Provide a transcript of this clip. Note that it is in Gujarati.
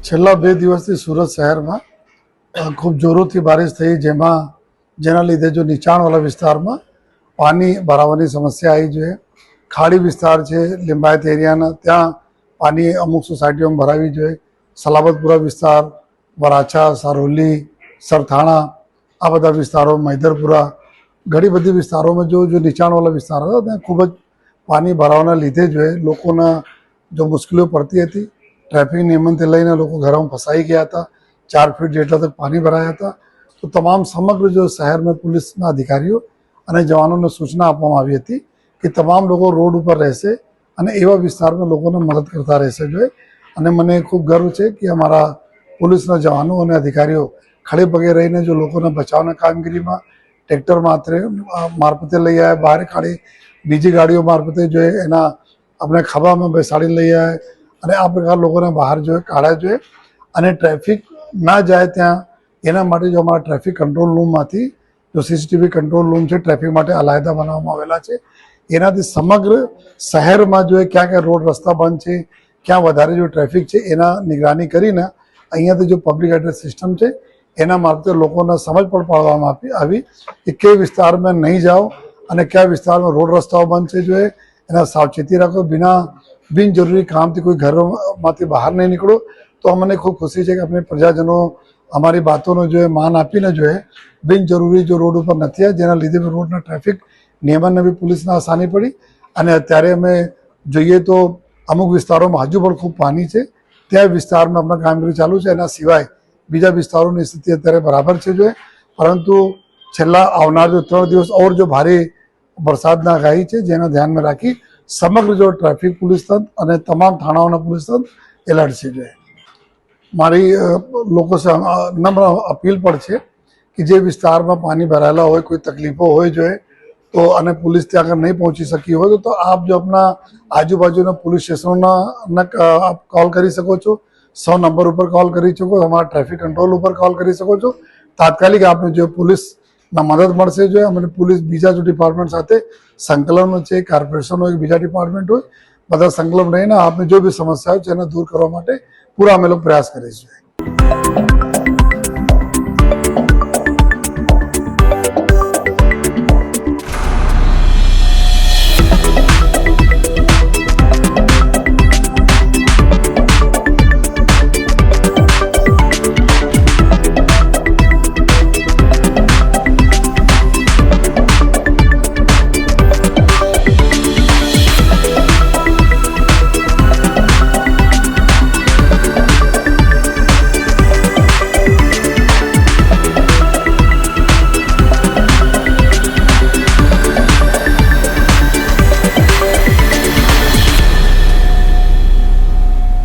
છેલ્લા 2 દિવસથી સુરત શહેરમાં ખૂબ જોરોથી બારિશ થઈ, જેના લીધે જો નીચાણવાળા વિસ્તારમાં પાણી ભરાવાની સમસ્યા આવી છે. ખાડી વિસ્તાર છે લિંબાયત એરિયાના, ત્યાં પાણી અમુક સોસાયટીઓમાં ભરાવી જોઈએ. સલાબતપુરા વિસ્તાર, વરાછા, સારોલી, સરથાણા, આ બધા વિસ્તારો, મૈદરપુરા, ઘણી બધી વિસ્તારોમાં જો નીચાણવાળા વિસ્તાર હતા ત્યાં ખૂબ જ પાણી ભરાવાના લીધે લોકોના જો મુશ્કેલીઓ પડતી હતી. ટ્રાફિક નિયમનથી લઈને લોકો ઘરમાં ફસાઈ ગયા હતા. 4 ફીટ જેટલા તક પાણી ભરાયા હતા. તો તમામ સમગ્ર શહેરમાં પોલીસના અધિકારીઓ અને જવાનોને સૂચના આપવામાં આવી હતી કે તમામ લોકો રોડ ઉપર રહેશે અને એવા વિસ્તારમાં લોકોને મદદ કરતા રહેશે. અને મને ખૂબ ગર્વ છે કે અમારા પોલીસના જવાનો અને અધિકારીઓ ખડે પગે રહીને જો લોકોને બચાવના કામગીરીમાં ટ્રેક્ટર મારફતે લઈ આવ્યા, બહાર કાઢી બીજી ગાડીઓ મારફતે એના આપણે ખભામાં બેસાડી લઈ આવ્યા અને આ પ્રકાર લોકોને બહાર કાઢ્યા અને ટ્રાફિક ના જાય ત્યાં એના માટે જો અમારા ટ્રાફિક કંટ્રોલ રૂમમાંથી જો સીસીટીવી કંટ્રોલ રૂમ છે, ટ્રાફિક માટે અલાયદા બનાવવામાં આવેલા છે. એનાથી સમગ્ર શહેરમાં ક્યાં ક્યાં રોડ રસ્તા બંધ છે, ક્યાં વધારે ટ્રાફિક છે, એના નિગરાની કરીને અહીંયાથી જો પબ્લિક એડ્રેસ સિસ્ટમ છે એના મારફતે લોકોને સમજ પણ પાડવામાં આવી કે કઈ વિસ્તારમાં નહીં જાઓ અને કયા વિસ્તારમાં રોડ રસ્તાઓ બંધ છે. એના સાવચેતી રાખો, બિનજરૂરી કામથી કોઈ ઘરોમાંથી બહાર નહીં નીકળો. તો અમને ખૂબ ખુશી છે કે આપણે પ્રજાજનો અમારી વાતોનો માન આપીને બિનજરૂરી રોડ ઉપર નથી આવ્યા, જેના લીધે રોડના ટ્રાફિક નિયમનને બી પોલીસને આસાની પડી. અને અત્યારે અમે જોઈએ તો અમુક વિસ્તારોમાં હજુ પણ ખૂબ પાણી છે, ત્યાં વિસ્તારમાં આપણા કામગીરી ચાલુ છે. એના સિવાય બીજા વિસ્તારોની સ્થિતિ અત્યારે બરાબર છે. પરંતુ છેલ્લા આવનાર 3 દિવસ ઓર ભારે વરસાદના આગાહી છે, જેને ધ્યાનમાં રાખી સમગ્ર ટ્રાફિક પોલીસ તંત્ર અને તમામ થાણાઓના પોલીસ તંત્ર એલર્ટ છે. મારી લોકો નમ્ર અપીલ પણ છે કે જે વિસ્તારમાં પાણી ભરાયેલા હોય, કોઈ તકલીફો હોય તો અને પોલીસ ત્યાં આગળ નહીં પહોંચી શકી હોય તો આપ આપના આજુબાજુના પોલીસ સ્ટેશનોના આપ કોલ કરી શકો છો. 100 નંબર ઉપર કોલ કરી શકો, અમારા ટ્રાફિક કંટ્રોલ ઉપર કોલ કરી શકો છો. તાત્કાલિક આપને પોલીસના મદદ મળશે. અમે પોલીસ બીજા ડિપાર્ટમેન્ટ સાથે સંકલન છે, કોર્પોરેશન હોય, બીજા ડિપાર્ટમેન્ટ હોય, બધા સંકલન રહીને આપને જો બી સમસ્યા હોય છે એને દૂર કરવા માટે પૂરા અમે લોકો પ્રયાસ કરીશું.